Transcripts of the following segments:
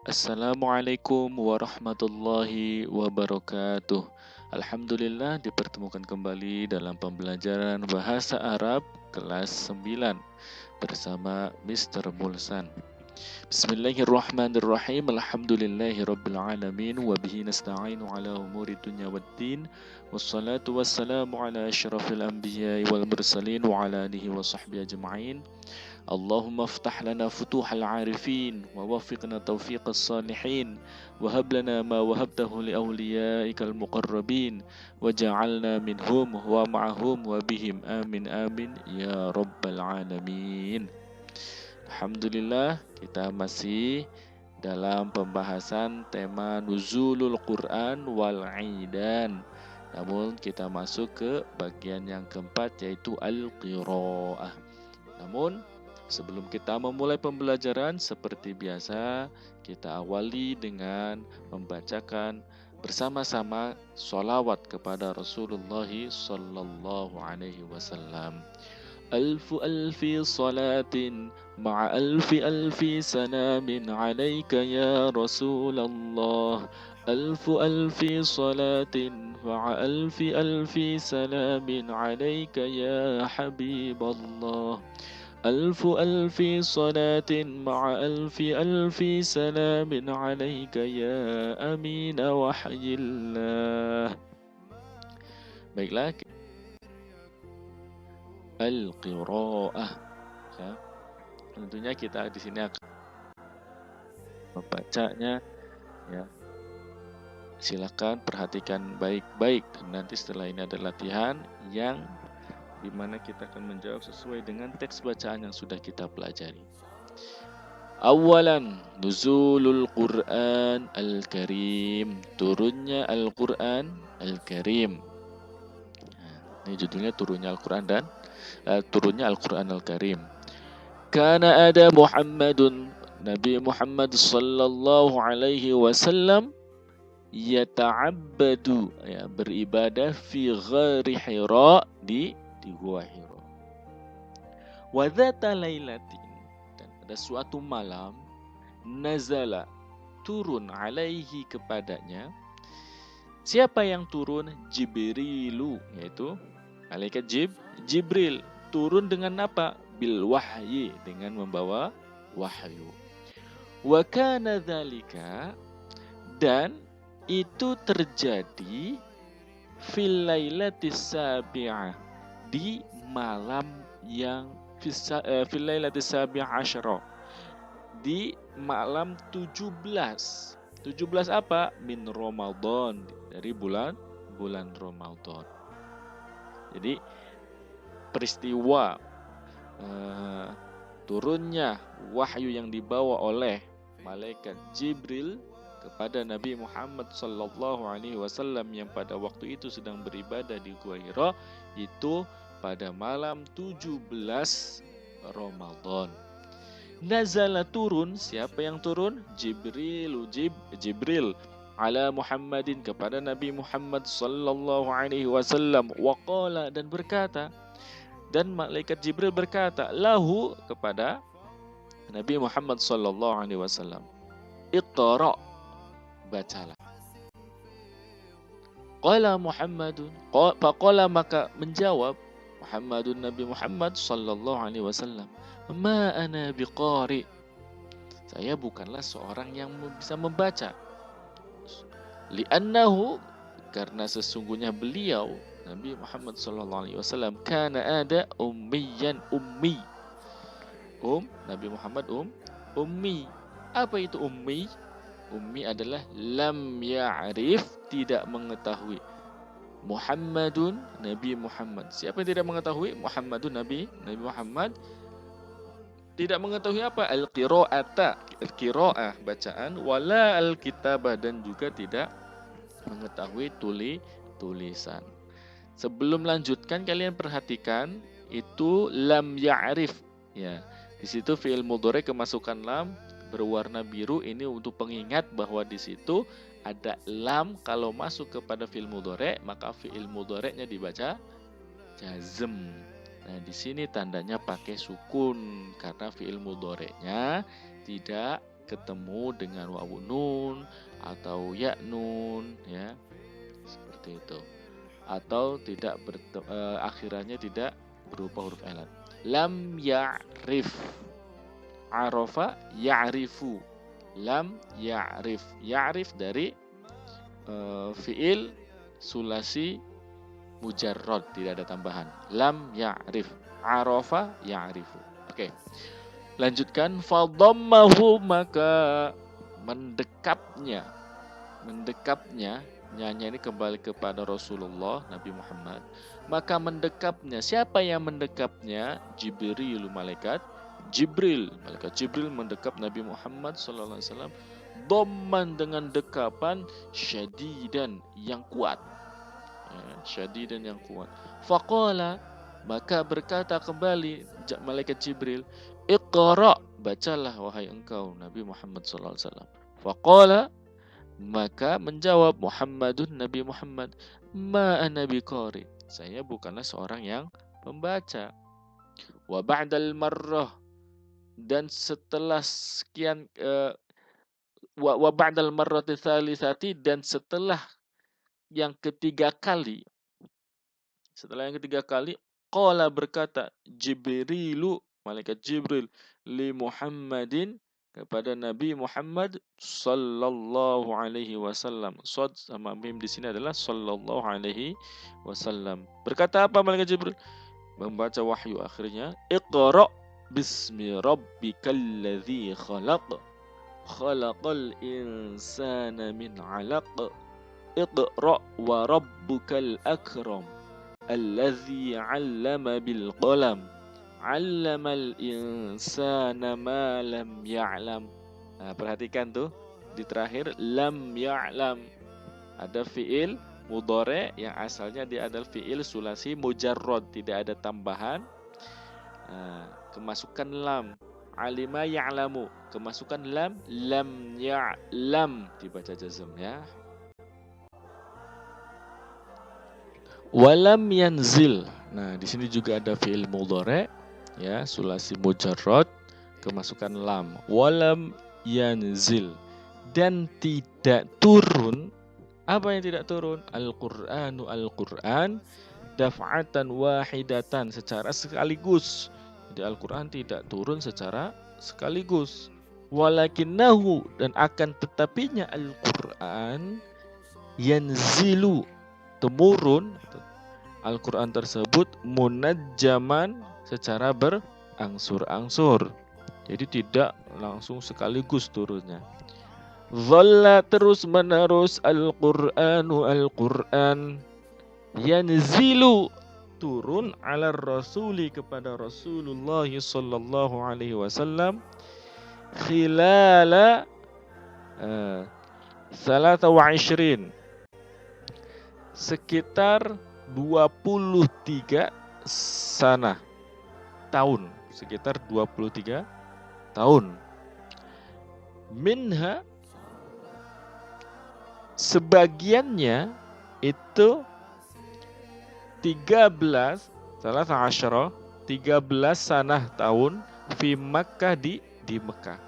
Assalamualaikum warahmatullahi wabarakatuh. Alhamdulillah dipertemukan kembali dalam pembelajaran bahasa Arab kelas 9 bersama Mr. Mulsan. Bismillahirrahmanirrahim. Alhamdulillahi rabbil alamin wa bihi nasta'inu ala umuri dunya waddin. Wassalatu wassalamu ala asyrafil anbiya'i wal mursalin wa ala alihi wa sahbihi ajma'in. اللهم افتح لنا فتوح العارفين ووفقنا توفيق الصالحين وهب لنا ما وهبته لأوليائك المقربين وجعلنا منهم ومعهم وبهم آمين آمين يا رب العالمين. Alhamdulillah, kita masih dalam pembahasan tema Nuzulul Quran wal Aidan. Namun kita masuk ke bagian yang keempat, yaitu Al-Qira'ah. Namun sebelum kita memulai pembelajaran, seperti biasa kita awali dengan membacakan bersama-sama sholawat kepada Rasulullah sallallahu alaihi wasallam. Alfu alfi salatin ma'a alfi alfi salamin alaika ya Rasulullah. Alfu alfi salatin ma'a alfi alfi salamin alaika ya Habiballah. ألف ألف صلاة مع ألف ألف سلام عليك يا أمين وحي الله. Baiklah, al-qiraah. Ya, tentunya kita di sini akan membacanya. Ya, silakan perhatikan baik-baik. Nanti setelah ini ada latihan yang dimana kita akan menjawab sesuai dengan teks bacaan yang sudah kita pelajari. Awalan, nuzulul Quran al-Karim, turunnya Al-Quran al-Karim. Ini judulnya turunnya Al-Quran dan turunnya Al-Quran al-Karim. Kana ada Muhammadun, Nabi Muhammad sallallahu alaihi wasallam yata'abbadu, ya, beribadah fi ghari Hira, di Gua Hira. Wa dzata lailatin, dan pada suatu malam, nazala, turun, alaihi, kepadanya. Siapa yang turun? Jibrilu, yaitu malaikat Jibril. Turun dengan apa? Bil wahyi, dengan membawa wahyu. Wa kana dzalika, dan itu terjadi fil lailatis sabi'ah, di malam yang fil lailatis sabi'ah asyara, di malam 17. 17 apa? Min Ramadan, dari bulan Ramadan. Jadi peristiwa turunnya wahyu yang dibawa oleh malaikat Jibril kepada Nabi Muhammad sallallahu alaihi wasallam yang pada waktu itu sedang beribadah di Gua Hira, itu pada malam 17 Ramadan. Nazala, turun. Siapa yang turun? Jibril ala Muhammadin, kepada Nabi Muhammad sallallahu alaihi wasallam. Waqala, dan berkata, dan malaikat Jibril berkata, lahu, kepada Nabi Muhammad sallallahu alaihi wasallam, Iqra, bacalah. Qala Muhammadun, faqala, maka menjawab Muhammadun, Nabi Muhammad sallallahu alaihi wasallam, ma ana biqari, saya bukanlah seorang yang bisa membaca. Li'annahu, karena sesungguhnya beliau Nabi Muhammad sallallahu alaihi wasallam kana ada ummiyan, ummi. Nabi Muhammad ummi. Apa itu ummi? Ummi adalah lam ya'rif, tidak mengetahui. Muhammadun, Nabi Muhammad. Siapa yang tidak mengetahui? Muhammadun, Nabi Muhammad. Tidak mengetahui apa? Al-qira'ah, bacaan. Wala al-kitabah, dan juga tidak mengetahui tulisan. Sebelum lanjutkan, kalian perhatikan itu lam ya'rif. Ya, di situ fi'il mudhari kemasukan lam berwarna biru, ini untuk pengingat bahwa di situ ada lam. Kalau masuk kepada fi'il mudhari, maka fi'il mudhari'nya dibaca jazm. Nah, di sini tandanya pakai sukun karena fi'il mudhari'nya tidak ketemu dengan wawu nun atau ya nun, ya seperti itu, atau tidak akhirannya tidak berupa huruf ilat. Lam ya'rif, arafa ya'rifu, lam ya'rif, ya'rif dari fiil sulasi mujarrad, tidak ada tambahan. Lam ya'rif, arafa ya'rifu. Oke. Lanjutkan, fadhammahu, maka mendekapnya, nyanya ini kembali kepada Rasulullah Nabi Muhammad. Maka mendekapnya, siapa yang mendekapnya? Jibril, malaikat Jibril mendekap Nabi Muhammad SAW. Dhamman, dengan dekapan syadidan, yang kuat, syadidan, yang kuat. Faqala, maka berkata kembali malaikat Jibril, Iqra, bacalah wahai engkau Nabi Muhammad SAW. Faqala, maka menjawab Muhammadun, Nabi Muhammad, ma ana biqari, saya bukanlah seorang yang pembaca. Wa ba'dal marrah, dan setelah sekian wa ba'dal marrati tsalitsati, dan setelah yang ketiga kali, qala, berkata Jibrilu, malaikat Jibril, li Muhammadin, kepada Nabi Muhammad sallallahu alaihi wasallam. Shad sama mim di sini adalah sallallahu alaihi wasallam. Berkata apa malaikat Jibril? Membaca wahyu akhirnya, Iqra bismi rabbikal ladzi khalaq, khalaqal insana min 'alaq, Iqra wa rabbukal akram, alladzi 'allama bil qalam, 'allamal insana ma lam ya'lam. Nah, perhatikan tuh di terakhir lam ya'lam, ada fiil mudhari yang asalnya dia adalah fiil sulasi mujarrad, tidak ada tambahan. Kemasukan lam. Alima ya'lamu, kemasukan lam. Lam ya'lam, dibaca jazm, ya. Walam yanzil. Nah, di sini juga ada fiil mudhari, ya, sulasi mujarrad, kemasukan lam. Walam yanzil, dan tidak turun. Apa yang tidak turun? Al-Qur'anu, Al-Qur'an, daf'atan wahidatan, secara sekaligus. Jadi Al-Qur'an tidak turun secara sekaligus. Walakinnahu, dan akan tetapinya Al-Qur'an, yanzilu, temurun, Al-Qur'an tersebut munajjaman, secara berangsur-angsur. Jadi tidak langsung sekaligus turunnya. Dhalla, terus menerus, Al-Qur'anu, Al-Qur'an, yanzilu, turun, ala rasuli, kepada Rasulullah sallallahu alaihi wasallam, khilala 23, sekitar 23 sanah, tahun, sekitar 23 tahun. Minha, sebagiannya itu 13 sanah tahun, fi Makkah, di Mekah.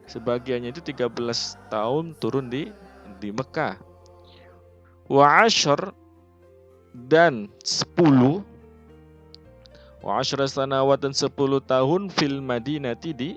Sebagiannya itu 13 tahun turun di Mekah. Wa ashar, dan 10, wa ashra sanawat, dan 10 tahun, fil Madinati, di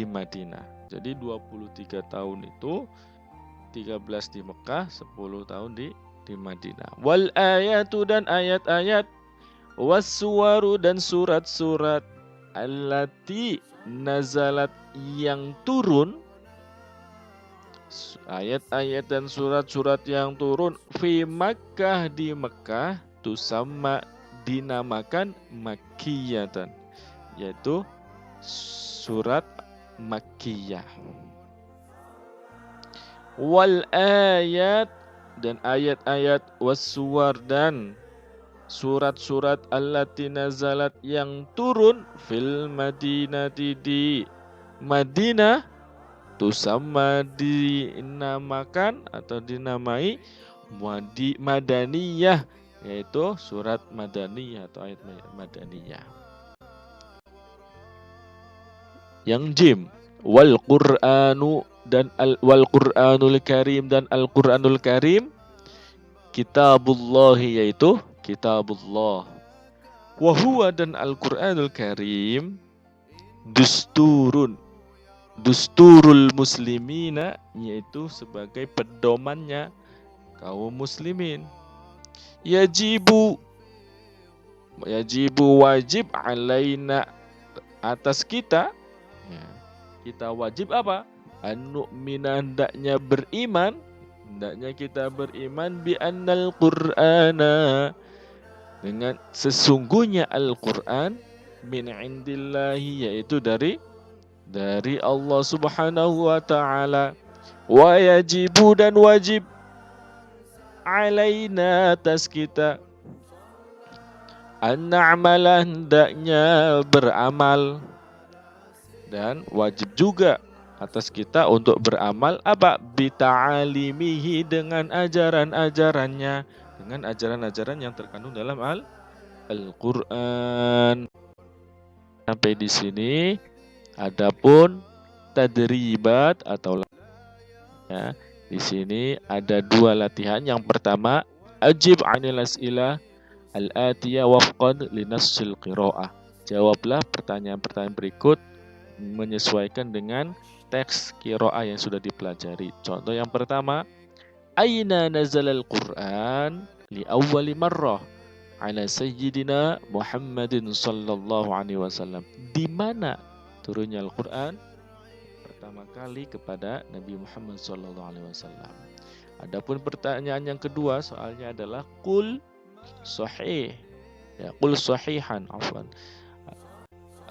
Madinah. Jadi 23 tahun itu 13 di Mekah, 10 tahun di Madinah. Wal ayatu, dan ayat-ayat, was suwaru, dan surat-surat, allati nazalat, yang turun, ayat-ayat dan surat-surat yang turun, fi Makkah, di Mekah, tusamma, dinamakan makkiyatan, yaitu surat makkiyah. Wal ayat, dan ayat-ayat, was-suwar, dan surat-surat, allati nazalat, yang turun, fil Madinati, di Madinah, tusamma, dinamakan atau dinamai madaniyah, yaitu surat madaniyah atau ayat madaniyah. Yang jim, wal Qur'anu, dan wal Qur'anul Karim dan Al-Qur'anul Karim, kitabullah yaitu kitabullah. Wa huwa dan Al-Qur'anul Karim dusturul muslimina, yaitu sebagai pedomannya kaum muslimin. Yajibu wajib alaina, atas kita, ya, kita wajib apa? An-nu'mina, hendaknya kita beriman bi annal Qur'ana, dengan sesungguhnya Al-Qur'an, min indillahi, yaitu dari Allah Subhanahu wa taala. Wa yajibu, dan wajib alaina, atas kita, an na'mala, hendaknya beramal, dan wajib juga atas kita untuk beramal apa? Bita'alimihi, dengan ajaran-ajarannya, dengan ajaran-ajaran yang terkandung dalam Al-Qur'an. Sampai di sini. Adapun tadribat atau ya, di sini ada 2 latihan. Yang pertama, ajib 'anil as'ilah al-atiyah wafqan linassil qira'ah. Jawablah pertanyaan-pertanyaan berikut menyesuaikan dengan teks qira'ah yang sudah dipelajari. Contoh yang pertama, aina nazalal Qur'an li awwali marrah ala sayyidina Muhammadin sallallahu alaihi wasallam. Di mana turunnya Al-Qur'an pertama kali kepada Nabi Muhammad sallallahu alaihi wasallam. Adapun pertanyaan yang kedua, soalnya adalah qul sahih, ya, qul sahihan, afwan,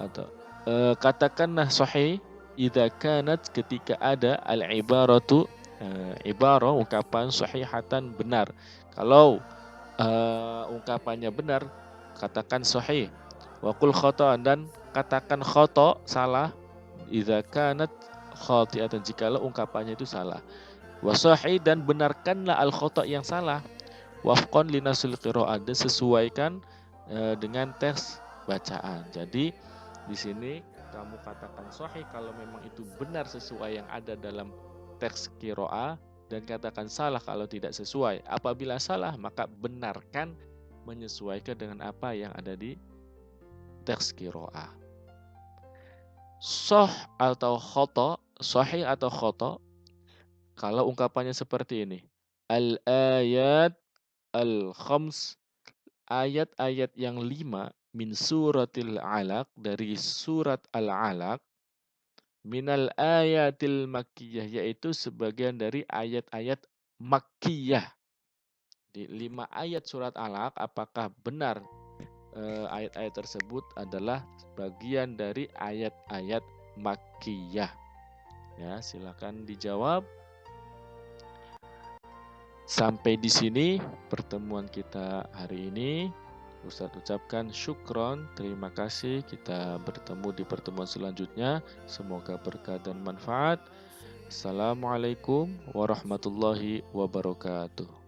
atau katakanlah sahih idza kanat, ketika ada al-ibaratu, ibarah, ungkapan sahihatan, benar. Kalau ungkapannya benar, katakan sahih. Wa qul khata, dan katakan khata, salah, idza kanat khati'atan, jikalau ungkapannya itu salah. Wa sahih, dan benarkanlah al khata yang salah. Wafqan linasul qira'ah, dan sesuaikan dengan teks bacaan. Jadi di sini kamu katakan sahih kalau memang itu benar sesuai yang ada dalam teks qira'ah, dan katakan salah kalau tidak sesuai. Apabila salah, maka benarkan menyesuaikan dengan apa yang ada di teks qira'ah. Atau khata, sahih atau khata, kalau ungkapannya seperti ini, al-ayat al-khams, ayat-ayat yang 5 min suratil alaq, dari surat al-alaq, minal ayatil makkiyah, yaitu sebagian dari ayat-ayat makkiyah. Di 5 ayat surat alaq, apakah benar ayat-ayat tersebut adalah bagian dari ayat-ayat makkiyah? Ya, silakan dijawab. Sampai di sini pertemuan kita hari ini. Ustadz ucapkan syukron, terima kasih. Kita bertemu di pertemuan selanjutnya. Semoga berkah dan manfaat. Assalamualaikum warahmatullahi wabarakatuh.